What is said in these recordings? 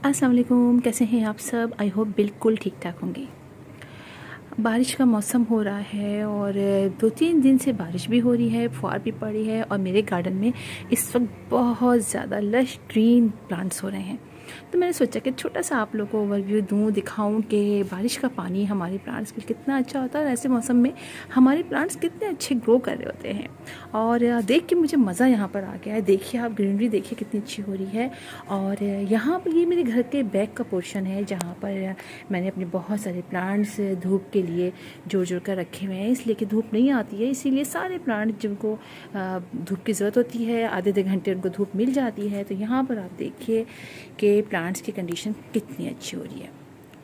अस्सलाम वालेकुम, कैसे हैं आप सब। आई होप बिल्कुल ठीक ठाक होंगे। बारिश का मौसम हो रहा है और 2-3 दिन से बारिश भी हो रही है, फुहार भी पड़ी है और मेरे गार्डन में इस वक्त बहुत ज़्यादा लश ग्रीन प्लांट्स हो रहे हैं। तो मैंने सोचा कि छोटा सा आप लोगों को ओवरव्यू दूँ, दिखाऊं कि बारिश का पानी हमारे प्लांट्स के लिए कितना अच्छा होता है और ऐसे मौसम में हमारे प्लांट्स कितने अच्छे ग्रो कर रहे होते हैं। और देख के मुझे मज़ा यहाँ पर आ गया है। देखिए आप ग्रीनरी देखिए कितनी अच्छी हो रही है। और यहाँ पर ये मेरे घर के बैक का पोर्शन है जहाँ पर मैंने अपने बहुत सारे प्लांट्स धूप के लिए जोड़ कर रखे हुए हैं, इसलिए कि धूप नहीं आती है, इसीलिए सारे प्लांट जिनको धूप की ज़रूरत होती है आधे घंटे उनको धूप मिल जाती है। तो यहाँ पर आप देखिए कि प्लांट्स की कंडीशन कितनी अच्छी हो रही है।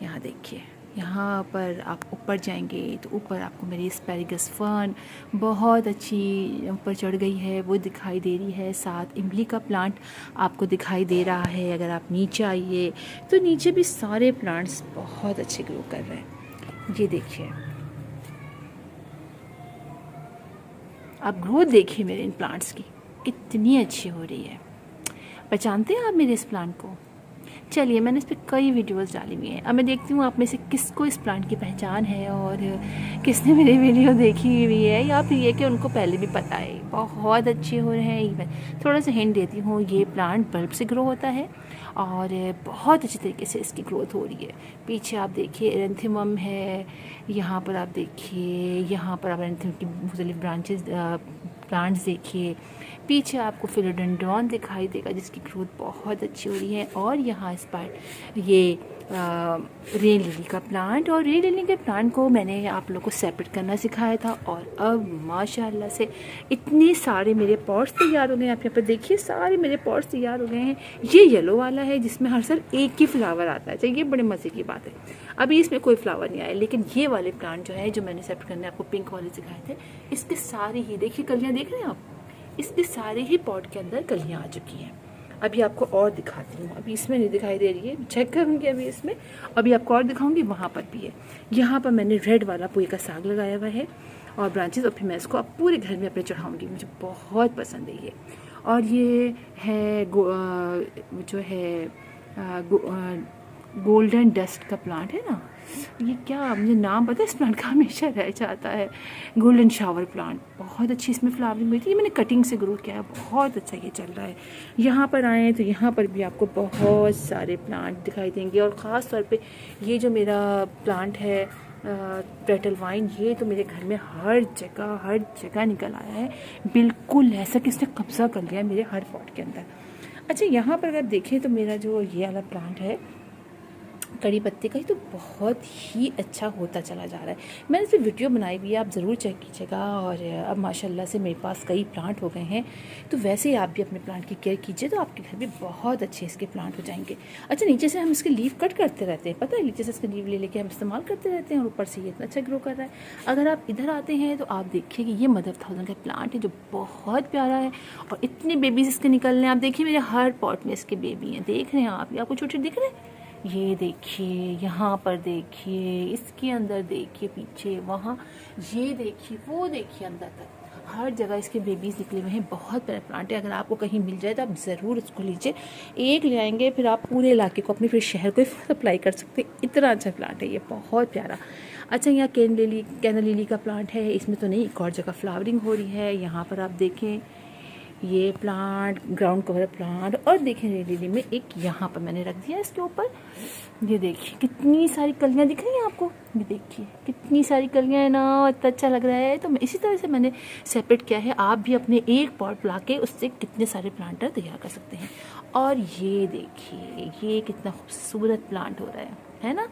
यहाँ देखिए, यहाँ पर आप ऊपर जाएंगे तो ऊपर आपको मेरी एस्पैरागस फर्न बहुत अच्छी ऊपर चढ़ गई है, वो दिखाई दे रही है। साथ इमली का प्लांट आपको दिखाई दे रहा है। अगर आप नीचे आइए तो नीचे भी सारे प्लांट्स बहुत अच्छे ग्रो कर रहे हैं। ये देखिए, आप ग्रोथ देखिए मेरे इन प्लांट्स की कितनी अच्छी हो रही है। पहचानते हैं आप मेरे इस प्लांट को? चलिए, मैंने इस पर कई वीडियोस डाली हुई हैं। अब मैं देखती हूँ आप में से किसको इस प्लांट की पहचान है और किसने मेरी वीडियो देखी हुई है, या फिर ये कि उनको पहले भी पता है। बहुत अच्छे हो रहे हैं। इवन थोड़ा सा हिंट देती हूँ, ये प्लांट बल्ब से ग्रो होता है और बहुत अच्छी तरीके से इसकी ग्रोथ हो रही है। पीछे आप देखिए एरेंथेमम है, यहाँ पर आप देखिए, यहाँ पर आप एरेंथेमम की मुख्तलिफ ब्रांचेस प्लांट्स देखिए। पीछे आपको फिलोडेंड्रॉन दिखाई देगा जिसकी ग्रोथ बहुत अच्छी हो रही है। और यहाँ इस पर ये रेन लिली का प्लांट, और रेन लिली के प्लांट को मैंने आप लोगों को सेपरेट करना सिखाया था और अब माशाल्लाह से इतने सारे मेरे पॉट्स तैयार हो गए हैं। आप यहाँ पर देखिए सारे मेरे पॉट्स तैयार हो गए हैं। ये येलो वाला है जिसमें हर साल एक ही फ्लावर आता है। तो ये बड़े मज़े की बात है। अभी इसमें कोई फ्लावर नहीं आया, लेकिन ये वाले प्लांट जो है, जो मैंने सेपरेट करने आपको पिंक वाले सिखाए थे, इसके सारे ही देखिए कलियाँ देख रहे हैं आप, इसके सारे ही पॉट के अंदर कलियाँ आ चुकी हैं। अभी आपको और दिखाती हूँ। अभी इसमें नहीं दिखाई दे रही है, चेक करूँगी अभी इसमें। अभी आपको और दिखाऊंगी, वहाँ पर भी है। यहाँ पर मैंने रेड वाला पुई का साग लगाया हुआ है और ब्रांचेस, और फिर मैं इसको अब पूरे घर में अपने चढ़ाऊँगी। मुझे बहुत पसंद है ये। और ये है जो है गोल्डन डस्ट का प्लांट है ना, ये क्या मुझे नाम पता है इस प्लांट का, हमेशा रह जाता है। गोल्डन शावर प्लांट, बहुत अच्छी इसमें फ्लावरिंग हुई थी। ये मैंने कटिंग से ग्रो किया है, बहुत अच्छा ये चल रहा है। यहाँ पर आए तो यहाँ पर भी आपको बहुत सारे प्लांट दिखाई देंगे। और ख़ास तौर पे ये जो मेरा प्लांट है पेटल वाइन, ये तो मेरे घर में हर जगह निकल आया है। बिल्कुल ऐसा कि इसने कब्जा कर लिया है मेरे हर पॉट के अंदर। अच्छा, यहाँ पर अगर देखें तो मेरा जो ये वाला प्लांट है कड़ी पत्ते का, ही तो बहुत ही अच्छा होता चला जा रहा है। मैंने इस पर वीडियो बनाई हुई है, आप ज़रूर चेक कीजिएगा। और अब माशाल्लाह से मेरे पास कई प्लांट हो गए हैं। तो वैसे ही आप भी अपने प्लांट की केयर कीजिए तो आपके घर भी बहुत अच्छे इसके प्लांट हो जाएंगे। अच्छा, नीचे से हम इसके लीव कट करते रहते हैं, पता है, नीचे से इसके लीव ले लेके हम इस्तेमाल करते रहते हैं और ऊपर से ये इतना अच्छा ग्रो कर रहा है। अगर आप इधर आते हैं तो आप देखिए कि ये मदर थाउजेंड का प्लांट है जो बहुत प्यारा है और इतने बेबीज इसके निकल रहे हैं। आप देखिए मेरे हर पॉट में इसके बेबी हैं, देख रहे हैं आप, आपको छोटे दिख रहे हैं? ये देखिए, यहाँ पर देखिए, इसके अंदर देखिए, पीछे वहाँ, ये देखिए, वो देखिए, अंदर तक हर जगह इसके बेबीज निकले हुए हैं। बहुत प्यारा प्लांट है। अगर आपको कहीं मिल जाए तो आप ज़रूर उसको लीजिए। एक ले आएंगे फिर आप पूरे इलाके को, अपने फिर शहर को सप्लाई कर सकते हैं। इतना अच्छा प्लांट है ये, बहुत प्यारा। अच्छा, यहाँ कैनल लिली का प्लांट है, इसमें तो नहीं, एक और जगह फ्लावरिंग हो रही है। यहाँ पर आप देखें ये प्लांट ग्राउंड कवर प्लांट, और देखें लिली में एक यहाँ पर मैंने रख दिया इसके ऊपर। ये देखिए कितनी सारी कलियाँ दिख रही हैं आपको, ये देखिए कितनी सारी कलियाँ हैं ना, इतना अच्छा लग रहा है। तो इसी तरह से मैंने सेपरेट किया है। आप भी अपने एक पॉट ला के उससे कितने सारे प्लांटर तैयार कर सकते हैं। और ये देखिए ये कितना खूबसूरत प्लांट हो रहा है ना।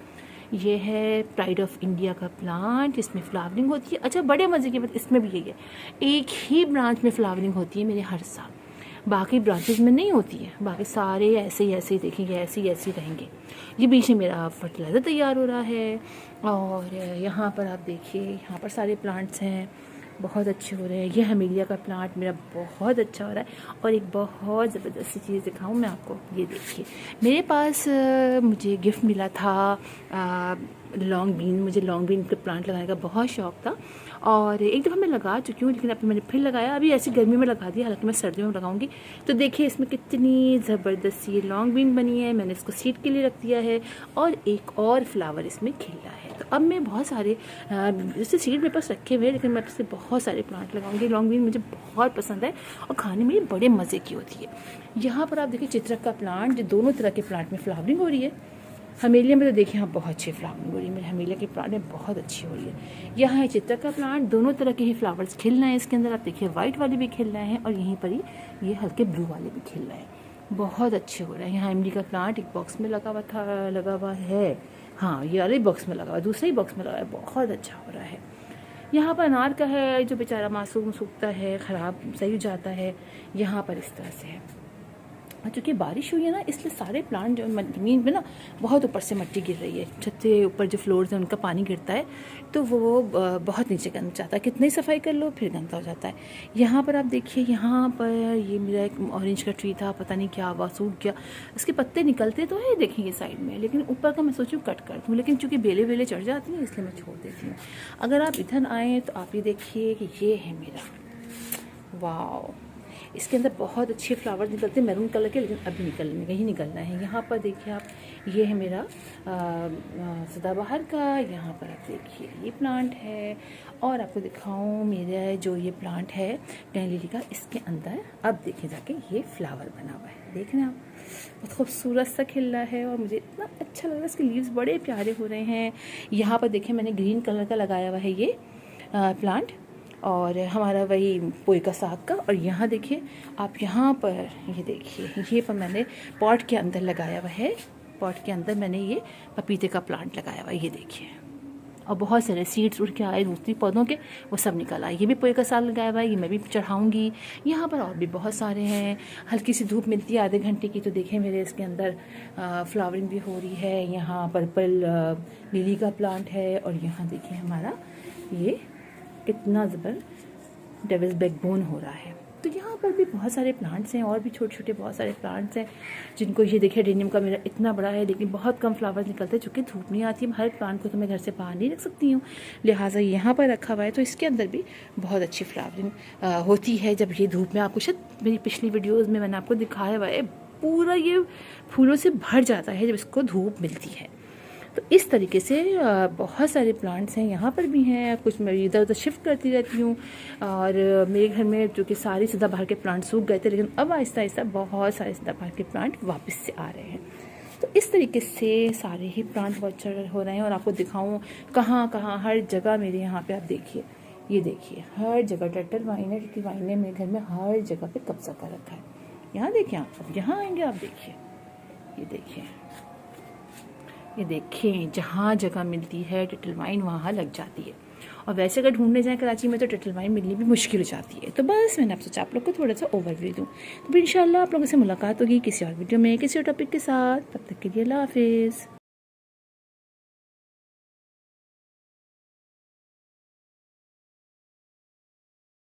ये है प्राइड ऑफ इंडिया का प्लांट, इसमें फ्लावरिंग होती है। अच्छा, बड़े मज़े की बात इसमें भी यही है, एक ही ब्रांच में फ्लावरिंग होती है मेरे हर साल, बाकी ब्रांचेस में नहीं होती है। बाकी सारे ऐसे ही देखेंगे, ऐसे ही रहेंगे। ये बीच में मेरा फर्टिलाइज़र तैयार हो रहा है। और यहाँ पर आप देखिए, यहाँ पर सारे प्लांट्स हैं, बहुत अच्छे हो रहे हैं। ये हमेलिया का प्लांट मेरा बहुत अच्छा हो रहा है। और एक बहुत ज़बरदस्त सी चीज़ दिखाऊं मैं आपको, ये देखिए मेरे पास मुझे गिफ्ट मिला था लॉन्ग बीन, मुझे लॉन्ग बीन के प्लांट लगाने का बहुत शौक़ था और एक दफ़ा मैं लगा चुकी हूँ, लेकिन अभी मैंने फिर लगाया। अभी ऐसी गर्मी में लगा दिया, हालांकि मैं सर्दियों में लगाऊंगी। तो देखिए इसमें कितनी ज़बरदस्त ये लॉन्ग बीन बनी है। मैंने इसको सीड के लिए रख दिया है और एक और फ्लावर इसमें खिला है। तो अब मैं बहुत सारे जैसे सीड मेरे पास रखे हुए हैं, लेकिन मैं इससे बहुत सारे प्लांट लगाऊंगी। लॉन्ग बीन मुझे बहुत पसंद है और खाने में बड़े मज़े की होती है। यहाँ पर आप देखिए चित्रक का प्लांट, जो दोनों तरह के प्लांट में फ्लावरिंग हो रही है। हमेलिया में तो देखिए यहाँ बहुत अच्छी फ्लावरिंग हो रही है, मेरे हमेलिया के प्लांट में बहुत अच्छी हो रही है। यहाँ है चित्रक का प्लांट, दोनों तरह के ही फ्लावर्स खिल रहे हैं इसके अंदर। आप देखिए वाइट वाले भी खिल रहे हैं और यहीं पर ही ये हल्के ब्लू वाले भी खिल रहे हैं, बहुत अच्छे हो रहे हैं। यहाँ इमली का प्लांट एक बॉक्स में लगा हुआ है, हाँ ये वाले बॉक्स में लगा हुआ है, दूसरे ही बॉक्स में लगा है, बहुत अच्छा हो रहा है। यहाँ पर अनार का है जो बेचारा मासूम सूखता है, ख़राब सही हो जाता है। यहाँ पर इस तरह से है, चूँकि बारिश हुई है ना, इसलिए सारे प्लांट जो ज़मीन में ना बहुत ऊपर से मिट्टी गिर रही है। छत से ऊपर जो फ्लोर्स हैं उनका पानी गिरता है तो वो बहुत नीचे गंद जाता है। कितनी सफाई कर लो फिर गंदा हो जाता है। यहाँ पर आप देखिए, यहाँ पर ये मेरा एक ऑरेंज का ट्री था, पता नहीं क्या हुआ, सूख गया। इसके पत्ते निकलते तो है देखेंगे साइड में, लेकिन ऊपर का मैं सोचूँ कट कर दूँ, लेकिन चूँकि बेले बेले चढ़ जाती हैं इसलिए मैं छोड़ देती हूँ। अगर आप इधर आएँ तो आप ये देखिए कि ये है मेरा, वाह, इसके अंदर बहुत अच्छे फ्लावर निकलते हैं मैरून कलर के, लेकिन अभी निकलना है। यहाँ पर देखिए आप, ये है मेरा सदाबहार का। यहाँ पर आप देखिए ये प्लांट है। और आपको दिखाऊं मेरा जो ये प्लांट है टेंलिली का, इसके अंदर अब देखिए जाके ये फ्लावर बना हुआ है। देख रहे हैं आप, बहुत खूबसूरत सा खिल रहा है और मुझे इतना अच्छा लग रहा है। इसके लीव्स बड़े प्यारे हो रहे हैं। यहाँ पर देखिए मैंने ग्रीन कलर का लगाया हुआ है ये प्लांट, और हमारा वही पोई का साग का। और यहाँ देखिए आप, यहाँ पर ये देखिए, ये पर मैंने पॉट के अंदर लगाया हुआ है। पॉट के अंदर मैंने ये पपीते का प्लांट लगाया हुआ है, ये देखिए। और बहुत सारे सीड्स उड़ के आए दूसरी पौधों के, वो सब निकल आए। ये भी पोई का साग लगाया हुआ है, ये मैं भी चढ़ाऊँगी। यहाँ पर और भी बहुत सारे हैं। हल्की सी धूप मिलती है आधे घंटे की, तो देखें मेरे इसके अंदर फ्लावरिंग भी हो रही है। यहाँ पर्पल लिली का प्लांट है। और यहाँ देखिए हमारा ये कितना ज़बर डेविल्स बैकबोन हो रहा है। तो यहाँ पर भी बहुत सारे प्लांट्स हैं, और भी छोटे छोटे बहुत सारे प्लांट्स हैं जिनको, ये देखिए डेनियम का मेरा इतना बड़ा है, लेकिन बहुत कम फ्लावर्स निकलते हैं क्योंकि धूप नहीं आती है। हर प्लांट को तो मैं घर से बाहर नहीं रख सकती हूँ, लिहाजा यहाँ पर रखा हुआ है। तो इसके अंदर भी बहुत अच्छी फ्लावरिंग होती है जब ये धूप में, आपको शायद मेरी पिछली वीडियोज़ में मैंने आपको दिखाया हुआ है, पूरा ये फूलों से भर जाता है जब इसको धूप मिलती है। तो इस तरीके से बहुत सारे प्लांट्स हैं। यहाँ पर भी हैं, कुछ मैं इधर उधर शिफ्ट करती रहती हूँ। और मेरे घर में जो कि सारे सदाबहार के प्लांट सूख गए थे, लेकिन अब आहिस्ता आहिस्ता बहुत सारे सदाबहार के प्लांट वापस से आ रहे हैं। तो इस तरीके से सारे ही प्लांट बहुत अच्छे हो रहे हैं। और आपको दिखाऊँ कहाँ कहाँ, हर जगह मेरे यहाँ पर आप देखिए, ये देखिए हर जगह टर्टल वाइन है, क्योंकि वाइन ने मेरे घर में हर जगह पर कब्जा कर रखा है। यहाँ देखिए आप, अब यहाँ आएंगे आप देखिए, ये देखिए, ये देखें, जहाँ जगह मिलती है टर्टल वाइन वहाँ लग जाती है। और वैसे अगर ढूंढने जाएँ कराची में तो टर्टल वाइन मिलनी भी मुश्किल हो जाती है। तो बस मैंने आप सोचा आप लोग को थोड़ा सा ओवरव्यू दूँ। तो फिर इंशाल्लाह आप लोगों से मुलाकात होगी किसी और वीडियो में, किसी और टॉपिक के साथ। तब तक के लिए अल्लाह हाफिज़।